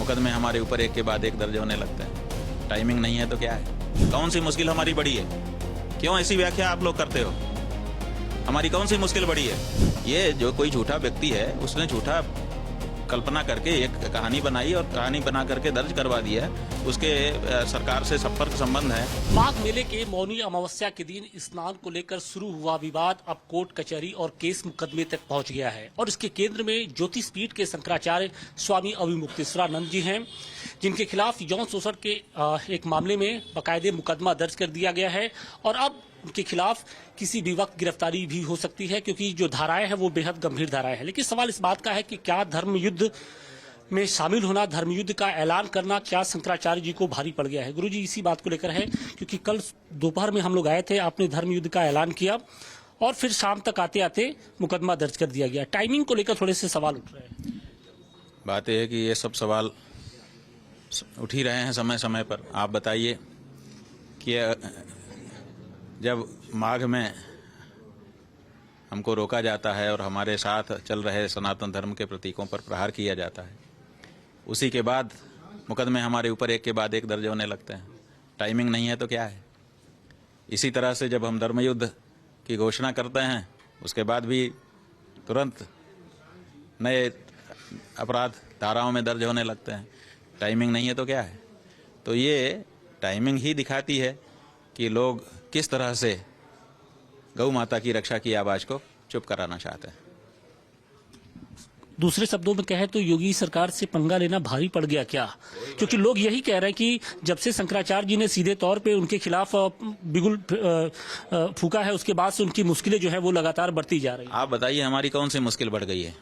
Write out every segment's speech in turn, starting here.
मुकदमे हमारे ऊपर एक के बाद एक दर्ज होने लगते हैं। टाइमिंग नहीं है तो क्या है? कौन सी मुश्किल हमारी बड़ी है? क्यों ऐसी व्याख्या आप लोग करते हो? हमारी कौन सी मुश्किल बड़ी है? ये जो कोई झूठा व्यक्ति है उसने झूठा कल्पना करके एक कहानी बनाई और कहानी बना करके दर्ज करवा दिया है। उसके सरकार से संपर्क संबंध है। माघ मेले के मौनी अमावस्या के दिन स्नान को लेकर शुरू हुआ विवाद अब कोर्ट कचहरी और केस मुकदमे तक पहुंच गया है और इसके केंद्र में ज्योतिष पीठ के शंकराचार्य स्वामी अविमुक्तेश्वरानंद जी हैं, जिनके खिलाफ यौन शोषण के एक मामले में बाकायदे मुकदमा दर्ज कर दिया गया है और अब उनके खिलाफ किसी भी वक्त गिरफ्तारी भी हो सकती है, क्योंकि जो धाराएं हैं वो बेहद गंभीर धाराएं हैं। लेकिन सवाल इस बात का है कि क्या धर्म युद्ध में शामिल होना, धर्म युद्ध का ऐलान करना क्या शंकराचार्य जी को भारी पड़ गया है? गुरुजी, इसी बात को लेकर है, क्योंकि कल दोपहर में हम लोग आए थे, आपने धर्म युद्ध का ऐलान किया और फिर शाम तक आते आते मुकदमा दर्ज कर दिया गया। टाइमिंग को लेकर थोड़े से सवाल उठ रहे हैं। बात यह है कि ये सब सवाल उठ ही रहे हैं समय समय पर। आप बताइए कि जब माघ में हमको रोका जाता है और हमारे साथ चल रहे सनातन धर्म के प्रतीकों पर प्रहार किया जाता है, उसी के बाद मुकदमे हमारे ऊपर एक के बाद एक दर्ज होने लगते हैं। टाइमिंग नहीं है तो क्या है? इसी तरह से जब हम धर्मयुद्ध की घोषणा करते हैं उसके बाद भी तुरंत नए अपराध धाराओं में दर्ज होने लगते हैं। टाइमिंग नहीं है तो क्या है? तो ये टाइमिंग ही दिखाती है कि लोग किस तरह से गौ माता की रक्षा की आवाज को चुप कराना चाहते हैं। दूसरे शब्दों में कहे तो योगी सरकार से पंगा लेना भारी पड़ गया क्या? क्योंकि लोग यही कह रहे हैं कि जब से शंकराचार्य जी ने सीधे तौर पे उनके खिलाफ बिगुल फूका है, उसके बाद से उनकी मुश्किलें जो है वो लगातार बढ़ती जा रही है। आप बताइए हमारी कौन सी मुश्किल बढ़ गई है?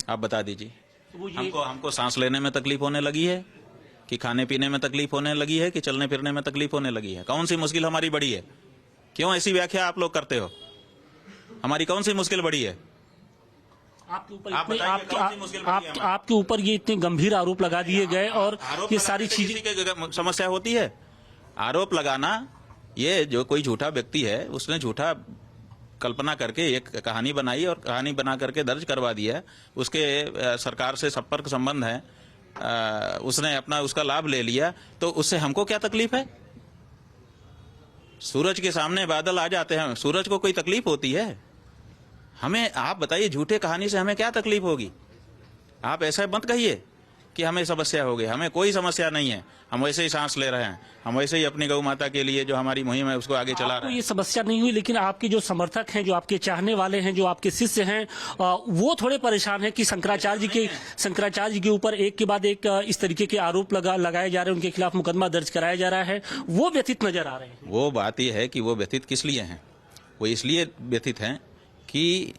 आप बता दीजिए। हमको सांस लेने में तकलीफ होने लगी है कि खाने पीने में तकलीफ होने लगी है कि चलने फिरने में तकलीफ होने लगी है? कौन सी मुश्किल हमारी बड़ी है? क्यों ऐसी व्याख्या आप लोग करते हो? हमारी कौन सी मुश्किल बड़ी है? आपके ऊपर ये इतने गंभीर आरोप लगा दिए गए और ये सारी चीजें समस्या होती है। आरोप लगाना, ये जो कोई झूठा व्यक्ति है उसने झूठा कल्पना करके एक कहानी बनाई और कहानी बना करके दर्ज करवा दिया है। उसके सरकार से संपर्क संबंध है, उसने अपना उसका लाभ ले लिया, तो उससे हमको क्या तकलीफ है? सूरज के सामने बादल आ जाते हैं, सूरज को कोई तकलीफ होती है? हमें आप बताइए, झूठे कहानी से हमें क्या तकलीफ होगी? आप ऐसा मत कहिए कि हमें समस्या हो गई। हमें कोई समस्या नहीं है, हम वैसे ही सांस ले रहे हैं, हम वैसे ही अपनी गौ माता के लिए जो हमारी मुहिम है उसको आगे चला रहे हैं। ये समस्या नहीं हुई, लेकिन आपके जो समर्थक हैं, जो आपके चाहने वाले हैं, जो आपके शिष्य हैं, वो थोड़े परेशान हैं कि शंकराचार्य जी के ऊपर एक के बाद एक इस तरीके के आरोप लगाए जा रहे हैं, उनके खिलाफ मुकदमा दर्ज कराया जा रहा है, वो व्यथित नजर आ रहे हैं। वो बात यह है कि वो व्यथित किस लिए हैं? वो इसलिए व्यथित हैं कि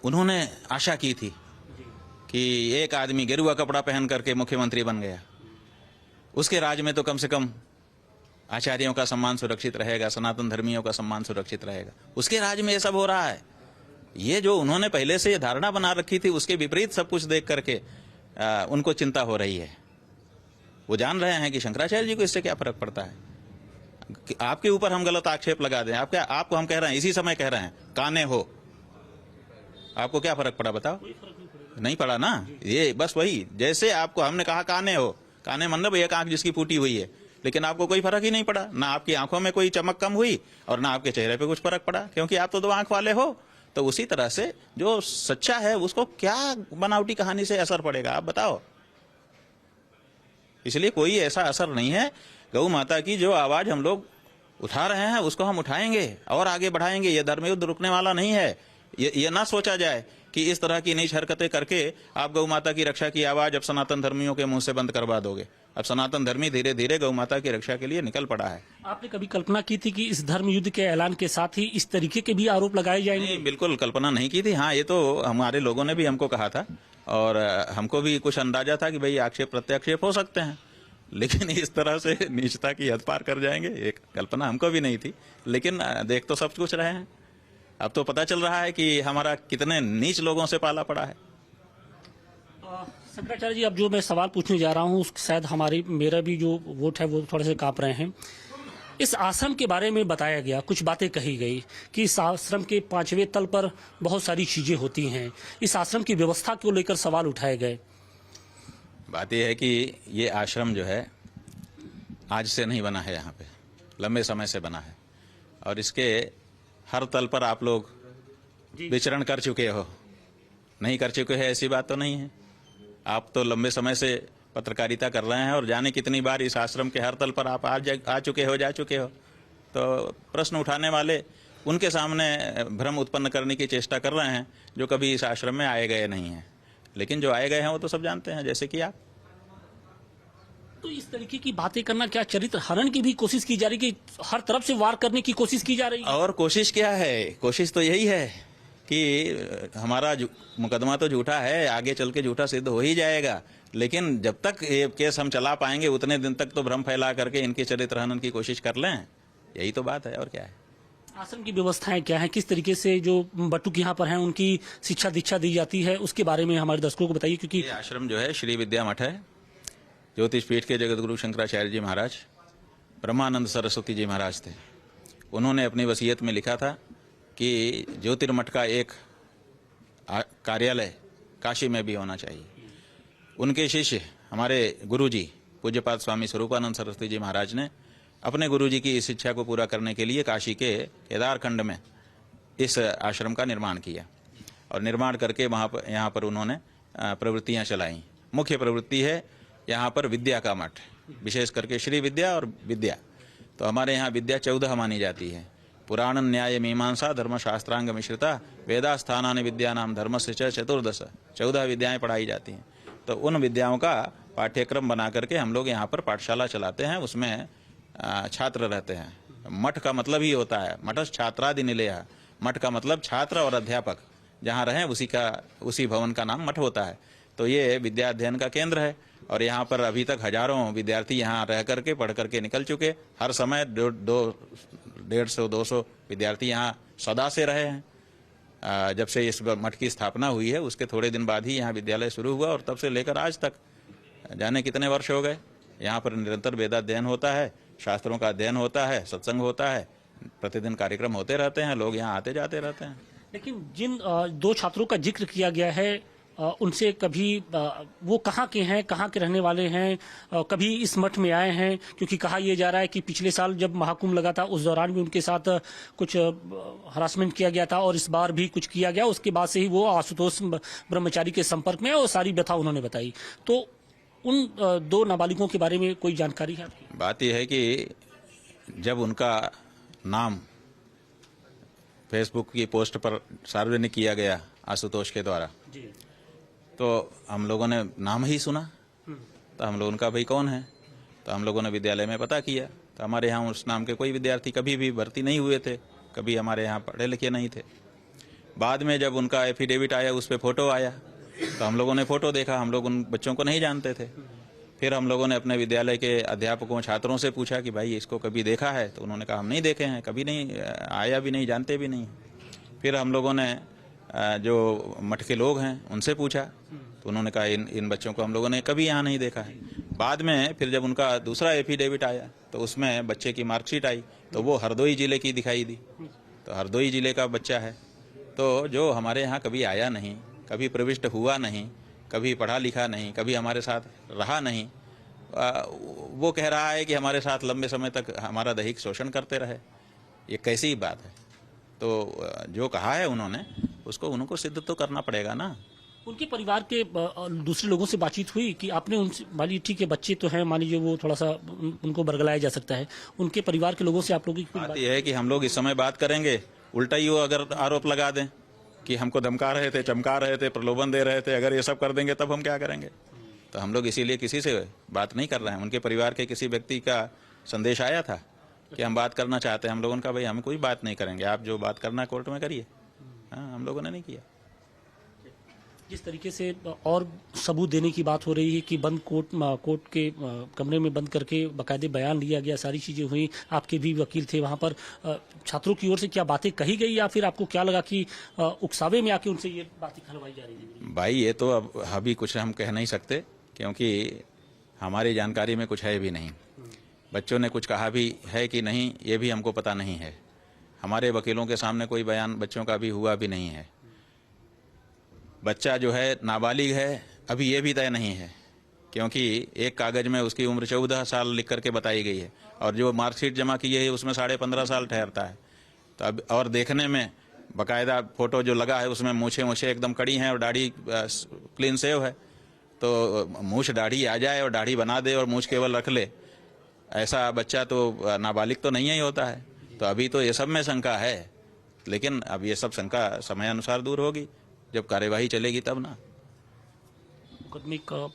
उन्होंने आशा की थी कि एक आदमी गेरुआ कपड़ा पहन करके मुख्यमंत्री बन गया, उसके राज में तो कम से कम आचार्यों का सम्मान सुरक्षित रहेगा, सनातन धर्मियों का सम्मान सुरक्षित रहेगा। उसके राज में ये सब हो रहा है। ये जो उन्होंने पहले से ये धारणा बना रखी थी उसके विपरीत सब कुछ देख करके उनको चिंता हो रही है। वो जान रहे हैं कि शंकराचार्य जी को इससे क्या फर्क पड़ता है। आपके ऊपर हम गलत आक्षेप लगा दें, आपको हम कह रहे हैं, इसी समय कह रहे हैं काने हो, आपको क्या फर्क पड़ा? बताओ। नहीं पड़ा ना। ये बस वही, जैसे आपको हमने कहा काने हो, काने मतलब एक आंख जिसकी फूटी हुई है, लेकिन आपको कोई फर्क ही नहीं पड़ा। ना आपकी आंखों में कोई चमक कम हुई और ना आपके चेहरे पे कुछ फर्क पड़ा, क्योंकि आप तो दो आंख वाले हो। तो उसी तरह से जो सच्चा है उसको क्या बनावटी कहानी से असर पड़ेगा, आप बताओ। इसलिए कोई ऐसा असर नहीं है। गौ माता की जो आवाज हम लोग उठा रहे हैं उसको हम उठाएंगे और आगे बढ़ाएंगे। ये धर्मयुद्ध रुकने वाला नहीं है। ये ना सोचा जाए कि इस तरह की नीच हरकतें करके आप गौ माता की रक्षा की आवाज अब सनातन धर्मियों के मुंह से बंद करवा दोगे। अब सनातन धर्मी धीरे धीरे गौ माता की रक्षा के लिए निकल पड़ा है। आपने कभी कल्पना की थी कि इस धर्म युद्ध के ऐलान के साथ ही इस तरीके के भी आरोप लगाए जाएंगे? नहीं, बिल्कुल कल्पना नहीं की थी। हाँ, ये तो हमारे लोगों ने भी हमको कहा था और हमको भी कुछ अंदाजा था कि भाई आक्षेप प्रत्याक्षेप हो सकते हैं, लेकिन इस तरह से नीचता की हद पार कर जाएंगे, एक कल्पना हमको भी नहीं थी। लेकिन देख तो सब कुछ रहे हैं। अब तो पता चल रहा है कि हमारा कितने नीच लोगों से पाला पड़ा है। शंकराचार्य जी, अब जो मैं सवाल पूछने जा रहा हूँ शायद मेरा भी जो वोट है वो थोड़े से कांप रहे हैं। इस आश्रम के बारे में बताया गया, कुछ बातें कही गई कि इस आश्रम के 5वें तल पर बहुत सारी चीजें होती हैं। इस आश्रम की व्यवस्था को लेकर सवाल उठाए गए। बात यह है कि ये आश्रम जो है आज से नहीं बना है, यहाँ पे लंबे समय से बना है और इसके हर तल पर आप लोग विचरण कर चुके हो। नहीं कर चुके हैं ऐसी बात तो नहीं है। आप तो लंबे समय से पत्रकारिता कर रहे हैं और जाने कितनी बार इस आश्रम के हर तल पर आप आ चुके हो, जा चुके हो। तो प्रश्न उठाने वाले उनके सामने भ्रम उत्पन्न करने की चेष्टा कर रहे हैं जो कभी इस आश्रम में आए गए नहीं हैं। लेकिन जो आए गए हैं वो तो सब जानते हैं, जैसे कि आप। तो इस तरीके की बातें करना क्या चरित्र हनन की भी कोशिश की जा रही है कि हर तरफ से वार करने की कोशिश की जा रही है? और कोशिश क्या है? कोशिश तो यही है कि हमारा मुकदमा तो झूठा है, आगे चल के झूठा सिद्ध हो ही जाएगा। लेकिन जब तक ये केस हम चला पाएंगे उतने दिन तक तो भ्रम फैला करके इनके चरित्र हनन की कोशिश कर लें, यही तो बात है। और क्या है? आश्रम की व्यवस्थाएं क्या है, किस तरीके से जो बटुक यहाँ पर हैं उनकी शिक्षा दीक्षा दी जाती है, उसके बारे में हमारे दर्शकों को बताइए। क्योंकि ये आश्रम जो है श्री विद्या मठ है। ज्योतिष पीठ के जगत गुरु शंकराचार्य जी महाराज, ब्रह्मानंद सरस्वती जी महाराज थे। उन्होंने अपनी वसीयत में लिखा था कि ज्योतिर्मठ का एक कार्यालय काशी में भी होना चाहिए। उनके शिष्य हमारे गुरुजी पूज्यपाद स्वामी स्वरूपानंद सरस्वती जी महाराज ने अपने गुरुजी की इस इच्छा को पूरा करने के लिए काशी के केदारखंड में इस आश्रम का निर्माण किया और निर्माण करके यहाँ पर उन्होंने प्रवृत्तियाँ चलाई। मुख्य प्रवृत्ति है यहाँ पर विद्या का मठ, विशेष करके श्री विद्या और विद्या। तो हमारे यहाँ विद्या 14 मानी जाती है। पुराण न्याय मीमांसा धर्मशास्त्रांग मिश्रिता वेदास्थानानि विद्यानाम धर्मस्य च 14 विद्याएं पढ़ाई जाती हैं। तो उन विद्याओं का पाठ्यक्रम बना करके हम लोग यहाँ पर पाठशाला चलाते हैं। उसमें छात्र रहते हैं। मठ का मतलब ही होता है मठस् छात्रादि निलयः। मठ का मतलब छात्र और अध्यापक जहाँ रहें उसी भवन का नाम मठ होता है। तो ये विद्या अध्ययन का केंद्र है और यहाँ पर अभी तक हजारों विद्यार्थी यहाँ रह करके पढ़ करके निकल चुके। हर समय 150-200 विद्यार्थी यहाँ सदा से रहे हैं। जब से इस मठ की स्थापना हुई है उसके थोड़े दिन बाद ही यहाँ विद्यालय शुरू हुआ और तब से लेकर आज तक जाने कितने वर्ष हो गए। यहाँ पर निरंतर वेदाध्ययन होता है, शास्त्रों का अध्ययन होता है, सत्संग होता है, प्रतिदिन कार्यक्रम होते रहते हैं, लोग यहाँ आते जाते रहते हैं। लेकिन जिन 2 छात्रों का जिक्र किया गया है उनसे कभी वो कहाँ के हैं, कहाँ के रहने वाले हैं, कभी इस मठ में आए हैं? क्योंकि कहा यह जा रहा है कि पिछले साल जब महाकुंभ लगा था उस दौरान भी उनके साथ कुछ हरासमेंट किया गया था और इस बार भी कुछ किया गया। उसके बाद से ही वो आशुतोष ब्रह्मचारी के संपर्क में और सारी व्यथा उन्होंने बताई। तो उन 2 नाबालिगों के बारे में कोई जानकारी है आपकी? बात यह है कि जब उनका नाम फेसबुक की पोस्ट पर सार्वजनिक किया गया आशुतोष के द्वारा जी, तो हम लोगों ने नाम ही सुना। तो हम लोग उनका भाई कौन है, तो हम लोगों ने विद्यालय में पता किया। तो हमारे यहाँ उस नाम के कोई विद्यार्थी कभी भी भर्ती नहीं हुए थे, कभी हमारे यहाँ पढ़े लिखे नहीं थे। बाद में जब उनका एफिडेविट आया उस पर फोटो आया तो हम लोगों ने फोटो देखा। हम लोग उन बच्चों को नहीं जानते थे। फिर हम लोगों ने अपने विद्यालय के अध्यापकों छात्रों से पूछा कि भाई इसको कभी देखा है? तो उन्होंने कहा हम नहीं देखे हैं, कभी नहीं आया भी नहीं, जानते भी नहीं। फिर हम लोगों ने जो मठ के लोग हैं उनसे पूछा तो उन्होंने कहा इन बच्चों को हम लोगों ने कभी यहाँ नहीं देखा है। बाद में फिर जब उनका दूसरा एफिडेविट आया तो उसमें बच्चे की मार्कशीट आई तो वो हरदोई जिले की दिखाई दी। तो हरदोई जिले का बच्चा है, तो जो हमारे यहाँ कभी आया नहीं, कभी प्रविष्ट हुआ नहीं, कभी पढ़ा लिखा नहीं, कभी हमारे साथ रहा नहीं, वो कह रहा है कि हमारे साथ लंबे समय तक हमारा दैहिक शोषण करते रहे। ये कैसी बात है? तो जो कहा है उन्होंने उसको उनको सिद्ध तो करना पड़ेगा ना। उनके परिवार के दूसरे लोगों से बातचीत हुई कि आपने उनसे, मान लीजिए ठीक है बच्चे तो हैं, मान लीजिए वो थोड़ा सा उनको बरगलाया जा सकता है, उनके परिवार के लोगों से आप लोगों की बात यह है कि हम लोग इस समय बात करेंगे, उल्टा ही वो अगर आरोप लगा दें कि हमको धमका रहे थे, चमका रहे थे, प्रलोभन दे रहे थे, अगर ये सब कर देंगे तब हम क्या करेंगे? तो हम लोग इसीलिए किसी से बात नहीं कर रहे हैं। उनके परिवार के किसी व्यक्ति का संदेश आया था कि हम बात करना चाहते हैं। हम लोगों का भाई हम कोई बात नहीं करेंगे, आप जो बात करना है कोर्ट में करिए। हाँ, हम लोगों ने नहीं किया। जिस तरीके से और सबूत देने की बात हो रही है कि बंद कोर्ट के कमरे में बंद करके बाकायदे बयान लिया गया, सारी चीज़ें हुई, आपके भी वकील थे वहाँ पर, छात्रों की ओर से क्या बातें कही गई या फिर आपको क्या लगा कि उकसावे में आके उनसे ये बातें कहलवाई जा रही है? भाई ये तो अब अभी कुछ हम कह नहीं सकते क्योंकि हमारी जानकारी में कुछ है भी नहीं। बच्चों ने कुछ कहा भी है कि नहीं ये भी हमको पता नहीं है। हमारे वकीलों के सामने कोई बयान बच्चों का भी हुआ भी नहीं है। बच्चा जो है नाबालिग है अभी ये भी तय नहीं है क्योंकि एक कागज में उसकी उम्र 14 साल लिख करके बताई गई है और जो मार्कशीट जमा की है उसमें 15.5 साल ठहरता है। तो अब और देखने में बाकायदा फोटो जो लगा है उसमें मूछें एकदम कड़ी हैं और दाढ़ी क्लीन सेव है। तो मूछ दाढ़ी आ जाए और दाढ़ी बना दे और मूछ केवल रख ले, ऐसा बच्चा तो नाबालिग तो नहीं ही होता है। तो अभी तो ये सब में शंका है, लेकिन अब ये सब शंका समय अनुसार दूर होगी, जब कार्यवाही चलेगी तब ना। मुकदमे का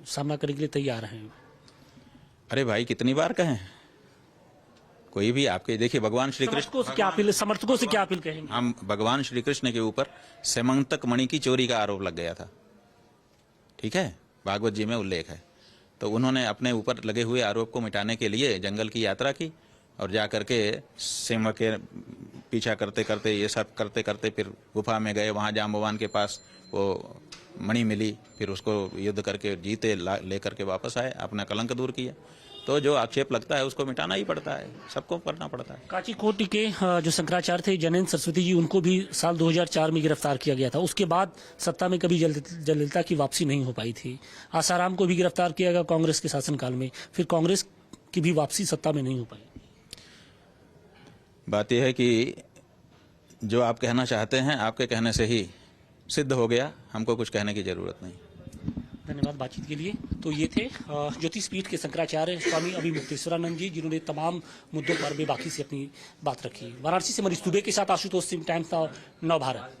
सामना करने के लिए तैयार हैं? अरे भाई कितनी बार कहें, कोई भी आपके देखिए भगवान श्री कृष्ण समर्थकों से क्या अपील कहेंगे? हम भगवान श्री कृष्ण के ऊपर सेमंतक मणि की चोरी का आरोप लग गया था, ठीक है, भागवत जी में उल्लेख है। तो उन्होंने अपने ऊपर लगे हुए आरोप को मिटाने के लिए जंगल की यात्रा की और जा करके सिंह के पीछा करते करते ये सब करते करते फिर गुफा में गए, वहाँ जाम्बवान के पास वो मणि मिली, फिर उसको युद्ध करके जीते लेकर के वापस आए, अपना कलंक दूर किया। तो जो आक्षेप लगता है उसको मिटाना ही पड़ता है, सबको करना पड़ता है। काचीकोटी के जो शंकराचार्य थे जैनेन्द्र सरस्वती जी, उनको भी साल 2004 में गिरफ्तार किया गया था। उसके बाद सत्ता में कभी जयललिता की वापसी नहीं हो पाई थी। आसाराम को भी गिरफ्तार किया गया कांग्रेस के शासनकाल में, फिर कांग्रेस की भी वापसी सत्ता में नहीं हो पाई। बात यह है कि जो आप कहना चाहते हैं आपके कहने से ही सिद्ध हो गया, हमको कुछ कहने की जरूरत नहीं। धन्यवाद बातचीत के लिए। तो ये थे ज्योतिष पीठ के शंकराचार्य स्वामी अभिमुक्तेश्वरानंद जी, जिन्होंने तमाम मुद्दों पर बेबाकी से अपनी बात रखी। वाराणसी से मनीष दुबे के साथ आशुतोष सिंह, टाइम्स नाउ नवभारत।